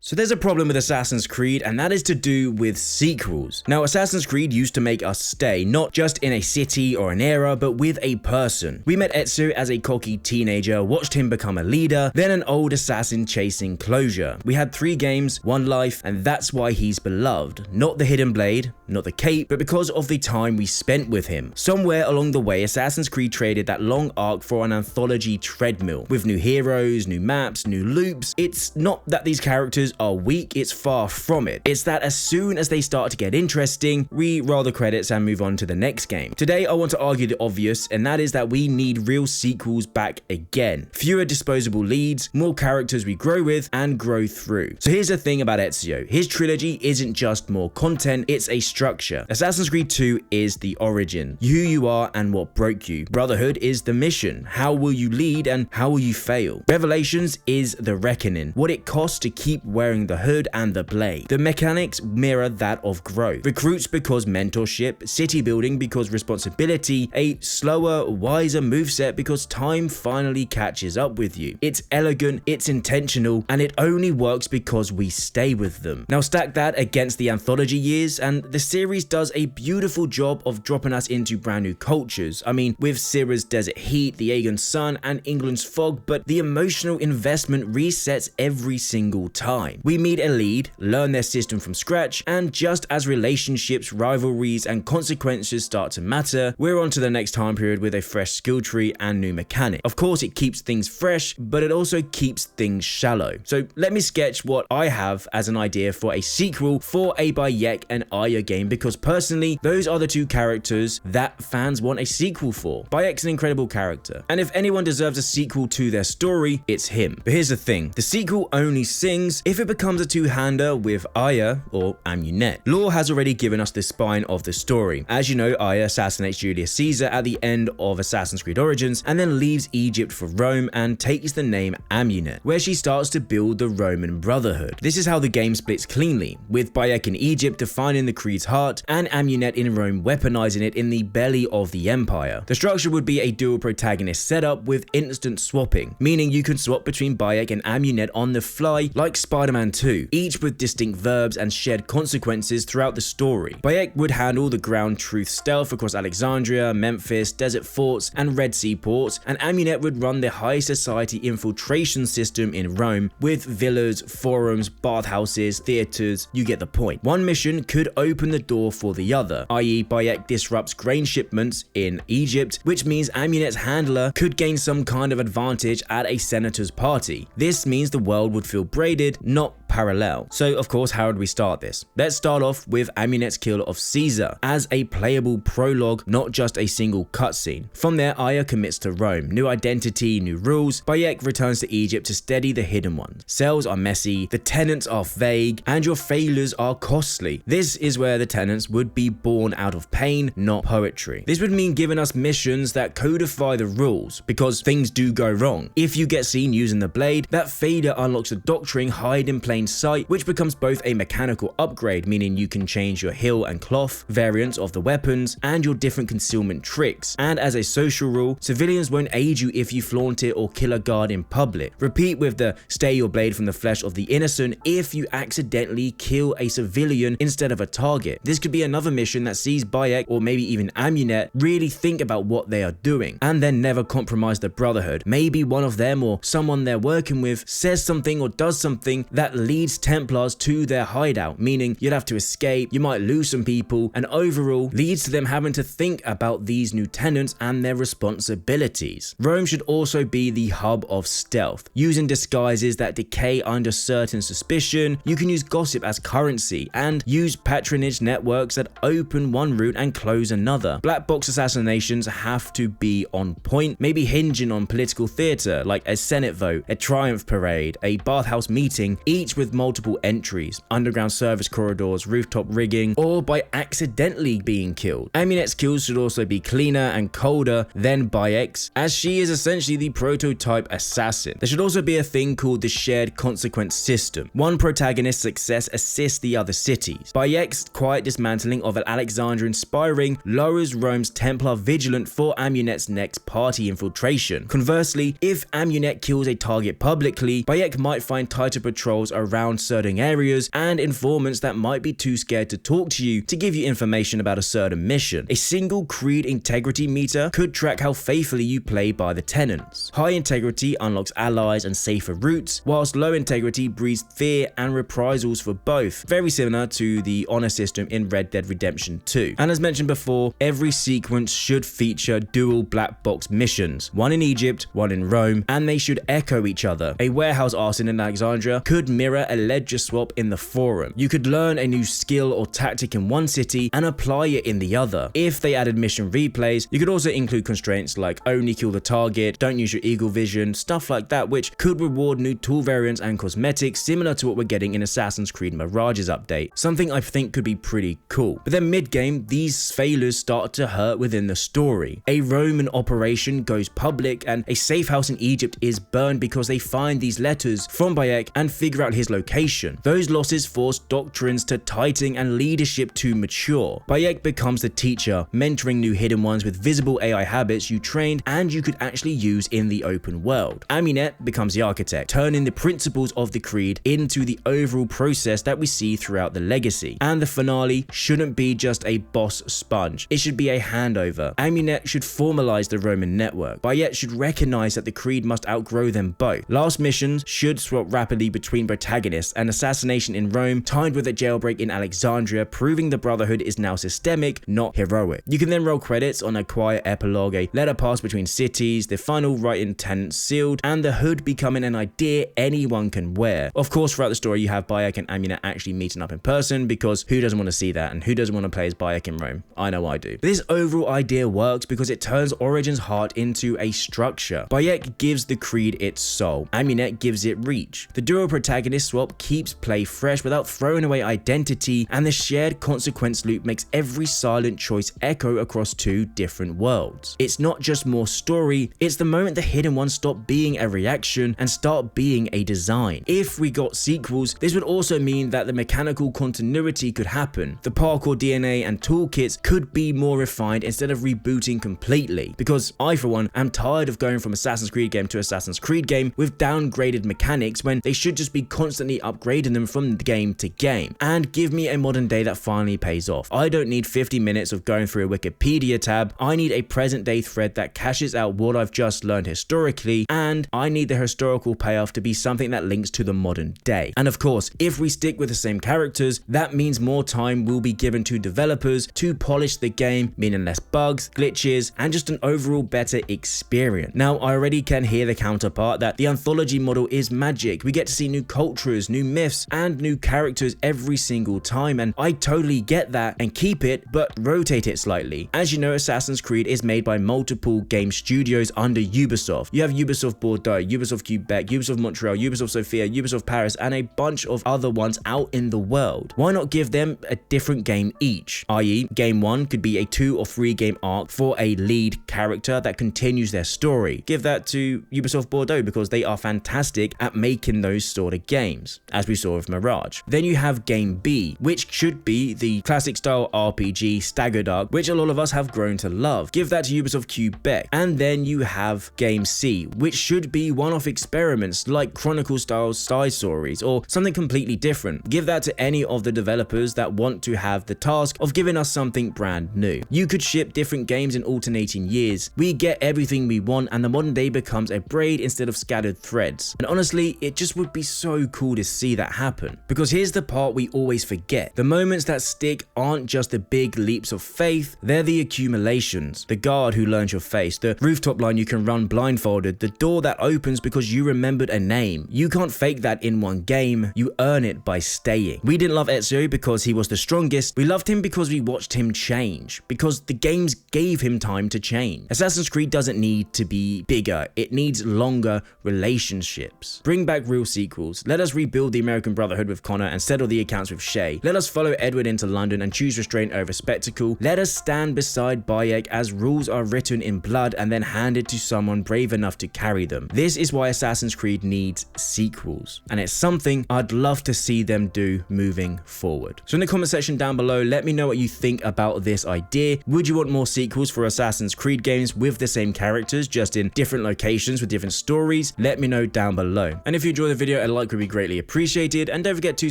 So there's a problem with Assassin's Creed, and that is to do with sequels. Now, Assassin's Creed used to make us stay, not just in a city or an era, but with a person. We met Ezio as a cocky teenager, watched him become a leader, then an old assassin chasing closure. We had 3 games, 1 life, and that's why he's beloved. Not the hidden blade, not the cape, but because of the time we spent with him. Somewhere along the way, Assassin's Creed traded that long arc for an anthology treadmill, with new heroes, new maps, new loops. It's not that these characters are weak, it's far from it. It's that as soon as they start to get interesting, we roll the credits and move on to the next game. Today, I want to argue the obvious, and that is that we need real sequels back again. Fewer disposable leads, more characters we grow with and grow through. So here's the thing about Ezio. His trilogy isn't just more content, it's a structure. Assassin's Creed 2 is the origin, who you are and what broke you. Brotherhood is the mission. How will you lead and how will you fail? Revelations is the reckoning, what it costs to keep wearing the hood and the blade. The mechanics mirror that of growth. Recruits because mentorship, city building because responsibility, a slower, wiser moveset because time finally catches up with you. It's elegant, it's intentional, and it only works because we stay with them. Now stack that against the anthology years, and the series does a beautiful job of dropping us into brand new cultures. I mean, with Syra's desert heat, the Aegon sun, and England's fog, but the emotional investment resets every single time. We meet a lead, learn their system from scratch, and just as relationships, rivalries, and consequences start to matter, we're on to the next time period with a fresh skill tree and new mechanic. Of course, it keeps things fresh, but it also keeps things shallow. So let me sketch what I have as an idea for a sequel for a Bayek and Aya game, because personally, those are the 2 characters that fans want a sequel for. Bayek's an incredible character, and if anyone deserves a sequel to their story, it's him. But here's the thing, the sequel only sings if it becomes a 2-hander with Aya or Amunet. Lore has already given us the spine of the story. As you know, Aya assassinates Julius Caesar at the end of Assassin's Creed Origins and then leaves Egypt for Rome and takes the name Amunet, where she starts to build the Roman Brotherhood. This is how the game splits cleanly, with Bayek in Egypt defining the Creed's heart and Amunet in Rome weaponizing it in the belly of the Empire. The structure would be a dual protagonist setup with instant swapping, meaning you can swap between Bayek and Amunet on the fly like Spider-Man 2, each with distinct verbs and shared consequences throughout the story. Bayek would handle the ground truth stealth across Alexandria, Memphis, desert forts, and Red Sea ports, and Amunet would run the high society infiltration system in Rome with villas, forums, bathhouses, theaters, you get the point. One mission could open the door for the other, i.e. Bayek disrupts grain shipments in Egypt, which means Amunet's handler could gain some kind of advantage at a senator's party. This means the world would feel braided, not parallel. So of course, how would we start this? Let's start off with Amunet's kill of Caesar as a playable prologue, not just a single cutscene. From there, Aya commits to Rome. New identity, new rules. Bayek returns to Egypt to steady the hidden ones. Sales are messy, the tenants are vague, and your failures are costly. This is where the tenants would be born out of pain, not poetry. This would mean giving us missions that codify the rules, because things do go wrong. If you get seen using the blade, that failure unlocks a doctrine hide in plain sight, which becomes both a mechanical upgrade, meaning you can change your hill and cloth variants of the weapons and your different concealment tricks, and as a social rule, civilians won't aid you if you flaunt it or kill a guard in public. Repeat with the stay your blade from the flesh of the innocent if you accidentally kill a civilian instead of a target. This could be another mission that sees Bayek or maybe even Amunet really think about what they are doing and then never compromise the Brotherhood. Maybe one of them or someone they're working with says something or does something that leads Templars to their hideout, meaning you'll have to escape, you might lose some people, and overall leads to them having to think about these new tenants and their responsibilities. Rome should also be the hub of stealth, using disguises that decay under certain suspicion. You can use gossip as currency and use patronage networks that open one route and close another. Black box assassinations have to be on point, maybe hinging on political theater like a Senate vote, a triumph parade, a bathhouse meeting, each with multiple entries, underground service corridors, rooftop rigging, or by accidentally being killed. Amunet's kills should also be cleaner and colder than Bayek's, as she is essentially the prototype assassin. There should also be a thing called the shared consequence system. One protagonist's success assists the other cities. Bayek's quiet dismantling of Alexandrian spiring lowers Rome's Templar vigilant for Amunet's next party infiltration. Conversely, if Amunet kills a target publicly, Bayek might find tighter patrols around certain areas, and informants that might be too scared to talk to you to give you information about a certain mission. A single Creed integrity meter could track how faithfully you play by the tenants. High integrity unlocks allies and safer routes, whilst low integrity breeds fear and reprisals for both, very similar to the honor system in Red Dead Redemption 2. And as mentioned before, every sequence should feature dual black box missions, one in Egypt, one in Rome, and they should echo each other. A warehouse arson in Alexandria could mirror a ledger swap in the Forum. You could learn a new skill or tactic in one city and apply it in the other. If they added mission replays, you could also include constraints like only kill the target, don't use your eagle vision, stuff like that, which could reward new tool variants and cosmetics similar to what we're getting in Assassin's Creed Mirage's update, something I think could be pretty cool. But then mid-game, these failures start to hurt within the story. A Roman operation goes public and a safe house in Egypt is burned because they find these letters from Bayek and figure out his location. Those losses force doctrines to tighten and leadership to mature. Bayek becomes the teacher, mentoring new hidden ones with visible AI habits you trained and you could actually use in the open world. Aminet becomes the architect, turning the principles of the Creed into the overall process that we see throughout the legacy. And the finale shouldn't be just a boss sponge, it should be a handover. Aminet should formalize the Roman network. Bayek should recognize that the Creed must outgrow them both. Last missions should swap rapidly between protagonists, an assassination in Rome timed with a jailbreak in Alexandria, proving the Brotherhood is now systemic, not heroic. You can then roll credits on a quiet epilogue, a letter pass between cities, the final right intent sealed, and the hood becoming an idea anyone can wear. Of course, throughout the story you have Bayek and Aminet actually meeting up in person, because who doesn't want to see that, and who doesn't want to play as Bayek in Rome? I know I do. But this overall idea works because it turns Origin's heart into a structure. Bayek gives the Creed its soul, Aminet gives it reach. The dual protagonist swap keeps play fresh without throwing away identity, and the shared consequence loop makes every silent choice echo across two different worlds. It's not just more story, it's the moment the hidden ones stop being a reaction and start being a design. If we got sequels, this would also mean that the mechanical continuity could happen. The parkour DNA and toolkits could be more refined instead of rebooting completely, because I for one am tired of going from Assassin's Creed game to Assassin's Creed game with downgraded mechanics when they should just be constantly upgrading them from game to game. And give me a modern day that finally pays off. I don't need 50 minutes of going through a Wikipedia tab, I need a present day thread that cashes out what I've just learned historically, and I need the historical payoff to be something that links to the modern day. And of course, if we stick with the same characters, that means more time will be given to developers to polish the game, meaning less bugs, glitches, and just an overall better experience. Now, I already can hear the counterpart that the anthology model is magic. We get to see new cultures, new myths, and new characters every single time, and I totally get that and keep it, but rotate it slightly. As you know, Assassin's Creed is made by multiple game studios under Ubisoft. You have Ubisoft Bordeaux, Ubisoft Quebec, Ubisoft Montreal, Ubisoft Sofia, Ubisoft Paris, and a bunch of other ones out in the world. Why not give them a different game each? I.e., game 1 could be a 2 or 3 game arc for a lead character that continues their story. Give that to Ubisoft Bordeaux because they are fantastic at making those sort of games, as we saw with Mirage. Then you have game B, which should be the classic style RPG staggered arc, which a lot of us have grown to love. Give that to Ubisoft Quebec. And then you have game C, which should be one-off experiments like Chronicle style side stories or something completely different. Give that to any of the developers that want to have the task of giving us something brand new. You could ship different games in alternating years. We get everything we want, and the modern day becomes a braid instead of scattered threads. And honestly, it just would be so cool to see that happen. Because here's the part we always forget. The moments that stick aren't just the big leaps of faith, they're the accumulations. The guard who learns your face, the rooftop line you can run blindfolded, the door that opens because you remembered a name. You can't fake that in one game, you earn it by staying. We didn't love Ezio because he was the strongest, we loved him because we watched him change, because the games gave him time to change. Assassin's Creed doesn't need to be bigger, it needs longer relationships. Bring back real sequels, let us rebuild the American Brotherhood with Connor and settle the accounts with Shay. Let us follow Edward into London and choose restraint over spectacle. Let us stand beside Bayek as rules are written in blood and then handed to someone brave enough to carry them. This is why Assassin's Creed needs sequels, and it's something I'd love to see them do moving forward. So in the comment section down below, let me know what you think about this idea. Would you want more sequels for Assassin's Creed games with the same characters, just in different locations with different stories? Let me know down below. And if you enjoyed the video, a like would be greatly appreciated, and don't forget to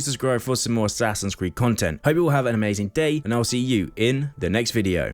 subscribe for some more Assassin's Creed content. Hope you all have an amazing day, and I'll see you in the next video.